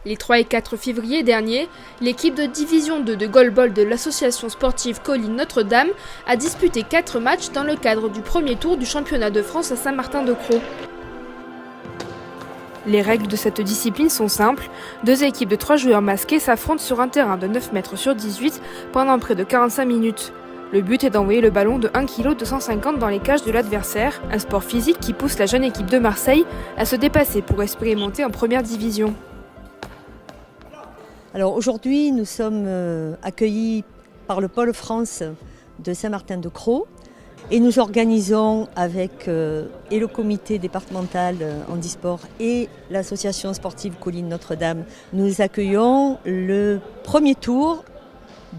Les 3 et 4 février dernier, l'équipe de division 2 de goalball de l'association sportive Colline Notre-Dame a disputé 4 matchs dans le cadre du premier tour du championnat de France à Saint-Martin-de-Crau. Les règles de cette discipline sont simples. 2 équipes de 3 joueurs masqués s'affrontent sur un terrain de 9 mètres sur 18 pendant près de 45 minutes. Le but est d'envoyer le ballon de 1,250 kg dans les cages de l'adversaire, un sport physique qui pousse la jeune équipe de Marseille à se dépasser pour espérer monter en première division. Alors aujourd'hui, nous sommes accueillis par le pôle France de Saint-Martin-de-Crau et nous organisons avec et le comité départemental handisport et l'association sportive Colline Notre-Dame, nous accueillons le premier tour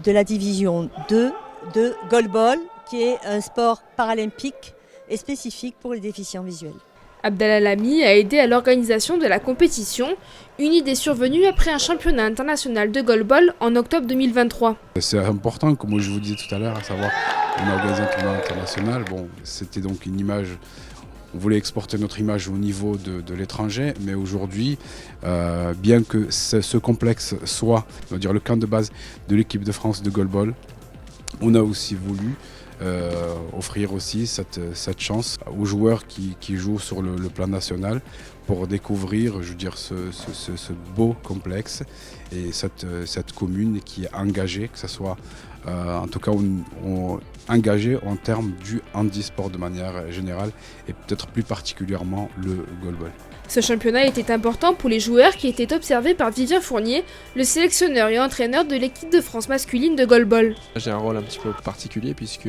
de la division 2 de goalball, qui est un sport paralympique et spécifique pour les déficients visuels. Abdallah Lamy a aidé à l'organisation de la compétition, une idée survenue après un championnat international de goalball en octobre 2023. C'est important, comme je vous disais tout à l'heure, à savoir on a organisé un tournoi international. Bon, c'était donc une image, on voulait exporter notre image au niveau de l'étranger, mais aujourd'hui, bien que ce complexe soit, on va dire, le camp de base de l'équipe de France de goalball, on a aussi voulu offrir aussi cette chance aux joueurs qui jouent sur le plan national pour découvrir, je veux dire, ce beau complexe et cette commune qui est engagée, que ce soit en tout cas engagée en termes du handisport de manière générale et peut-être plus particulièrement le goalball. Ce championnat était important pour les joueurs qui étaient observés par Vivien Fournier, le sélectionneur et entraîneur de l'équipe de France masculine de goalball. J'ai un rôle un petit peu particulier puisque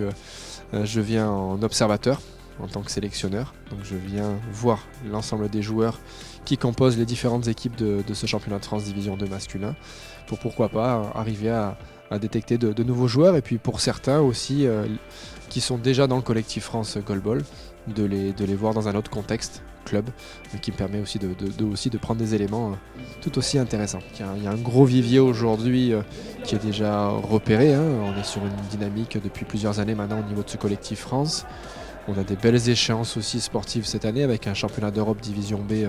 je viens en observateur en tant que sélectionneur. Donc je viens voir l'ensemble des joueurs qui composent les différentes équipes de ce championnat de France Division 2 masculin pour pourquoi pas arriver à détecter de nouveaux joueurs et puis pour certains aussi qui sont déjà dans le collectif France Goalball de les voir dans un autre contexte club qui me permet aussi de prendre des éléments tout aussi intéressants. Il y a un gros vivier aujourd'hui qui est déjà repéré, hein. On est sur une dynamique depuis plusieurs années maintenant au niveau de ce collectif France. On a des belles échéances aussi sportives cette année avec un championnat d'Europe Division B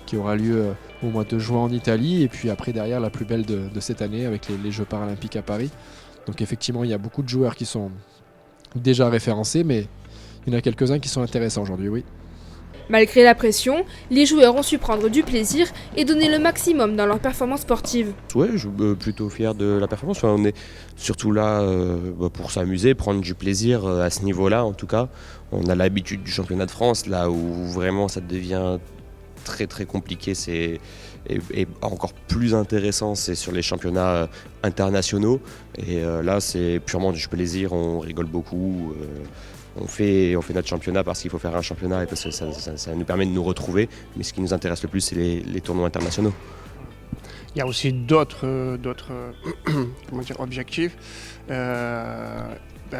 qui aura lieu au mois de juin en Italie et puis après derrière la plus belle de cette année avec les Jeux paralympiques à Paris. Donc effectivement il y a beaucoup de joueurs qui sont déjà référencés mais il y en a quelques-uns qui sont intéressants aujourd'hui, oui. Malgré la pression, les joueurs ont su prendre du plaisir et donner le maximum dans leur performance sportive. Ouais, je suis plutôt fier de la performance. Enfin, on est surtout là pour s'amuser, prendre du plaisir à ce niveau-là en tout cas. On a l'habitude du championnat de France, là où vraiment ça devient très très compliqué et encore plus intéressant, c'est sur les championnats internationaux. Et là, c'est purement du plaisir, on rigole beaucoup. On fait notre championnat parce qu'il faut faire un championnat et parce que ça nous permet de nous retrouver. Mais ce qui nous intéresse le plus, c'est les tournois internationaux. Il y a aussi d'autres objectifs.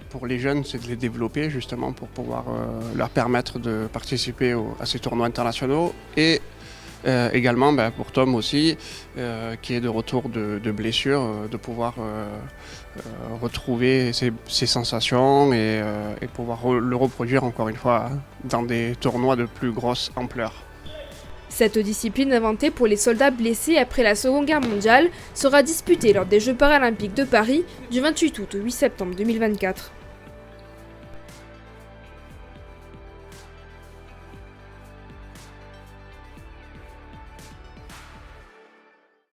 Pour les jeunes, c'est de les développer justement pour pouvoir leur permettre de participer à ces tournois internationaux. Et également pour Tom aussi, qui est de retour de blessure, de pouvoir retrouver ses sensations et pouvoir le reproduire encore une fois dans des tournois de plus grosse ampleur. Cette discipline inventée pour les soldats blessés après la Seconde Guerre mondiale sera disputée lors des Jeux paralympiques de Paris du 28 août au 8 septembre 2024.